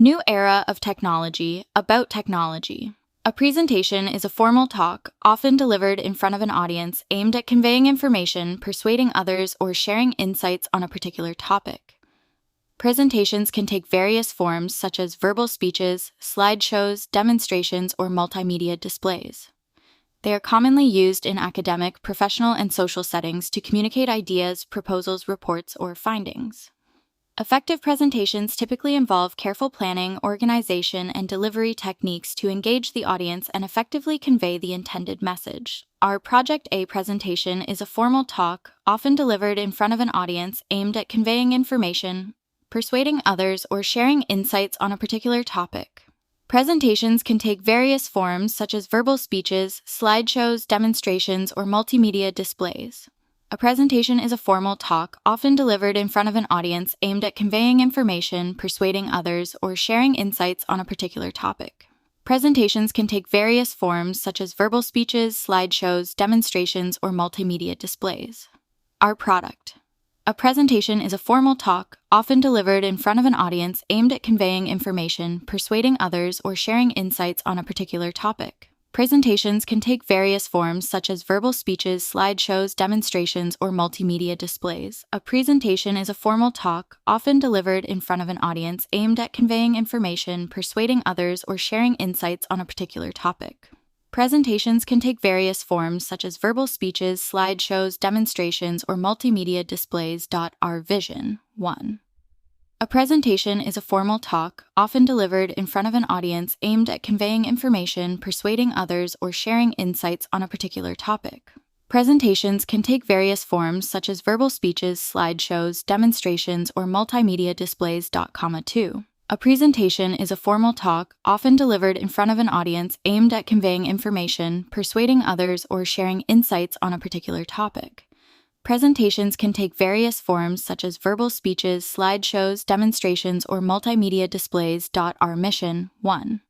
New era of technology, about technology. A presentation is a formal talk, often delivered in front of an audience, aimed at conveying information, persuading others, or sharing insights on a particular topic. Presentations can take various forms, such as verbal speeches, slideshows, demonstrations, or multimedia displays. They are commonly used in academic, professional, and social settings to communicate ideas, proposals, reports, or findings. Effective presentations typically involve careful planning, organization, and delivery techniques to engage the audience and effectively convey the intended message. Our Project A presentation is a formal talk, often delivered in front of an audience, aimed at conveying information, persuading others, or sharing insights on a particular topic. Presentations can take various forms, such as verbal speeches, slideshows, demonstrations, or multimedia displays. A presentation is a formal talk, often delivered in front of an audience, aimed at conveying information, persuading others, or sharing insights on a particular topic. Presentations can take various forms, such as verbal speeches, slideshows, demonstrations, or multimedia displays. Our product. A presentation is a formal talk, often delivered in front of an audience, aimed at conveying information, persuading others, or sharing insights on a particular topic. Presentations can take various forms, such as verbal speeches, slideshows, demonstrations, or multimedia displays. A presentation is a formal talk, often delivered in front of an audience, aimed at conveying information, persuading others, or sharing insights on a particular topic. Presentations can take various forms, such as verbal speeches, slideshows, demonstrations, or multimedia displays. Our vision. 1. A presentation is a formal talk, often delivered in front of an audience, aimed at conveying information, persuading others, or sharing insights on a particular topic. Presentations can take various forms, such as verbal speeches, slideshows, demonstrations, or multimedia displays. 2. A presentation is a formal talk, often delivered in front of an audience, aimed at conveying information, persuading others, or sharing insights on a particular topic. Presentations can take various forms, such as verbal speeches, slideshows, demonstrations, or multimedia displays. Our mission. 1.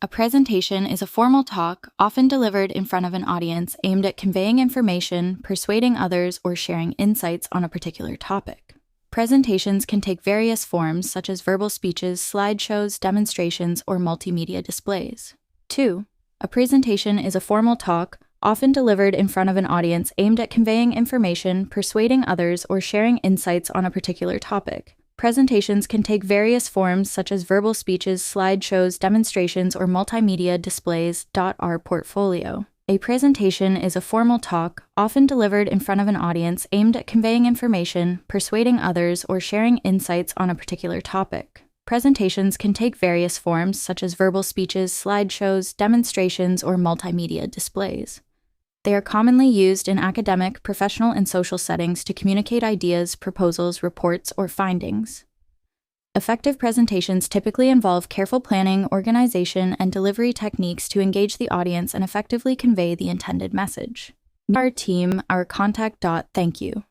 A presentation is a formal talk, often delivered in front of an audience, aimed at conveying information, persuading others, or sharing insights on a particular topic. Presentations can take various forms, such as verbal speeches, slideshows, demonstrations, or multimedia displays. 2. A presentation is a formal talk, often delivered in front of an audience, aimed at conveying information, persuading others, or sharing insights on a particular topic. Presentations can take various forms, such as verbal speeches, slideshows, demonstrations, or multimedia displays. Our portfolio. A presentation is a formal talk, often delivered in front of an audience, aimed at conveying information, persuading others, or sharing insights on a particular topic. Presentations can take various forms, such as verbal speeches, slideshows, demonstrations, or multimedia displays. They are commonly used in academic, professional, and social settings to communicate ideas, proposals, reports, or findings. Effective presentations typically involve careful planning, organization, and delivery techniques to engage the audience and effectively convey the intended message. Our team, our contact. Thank you.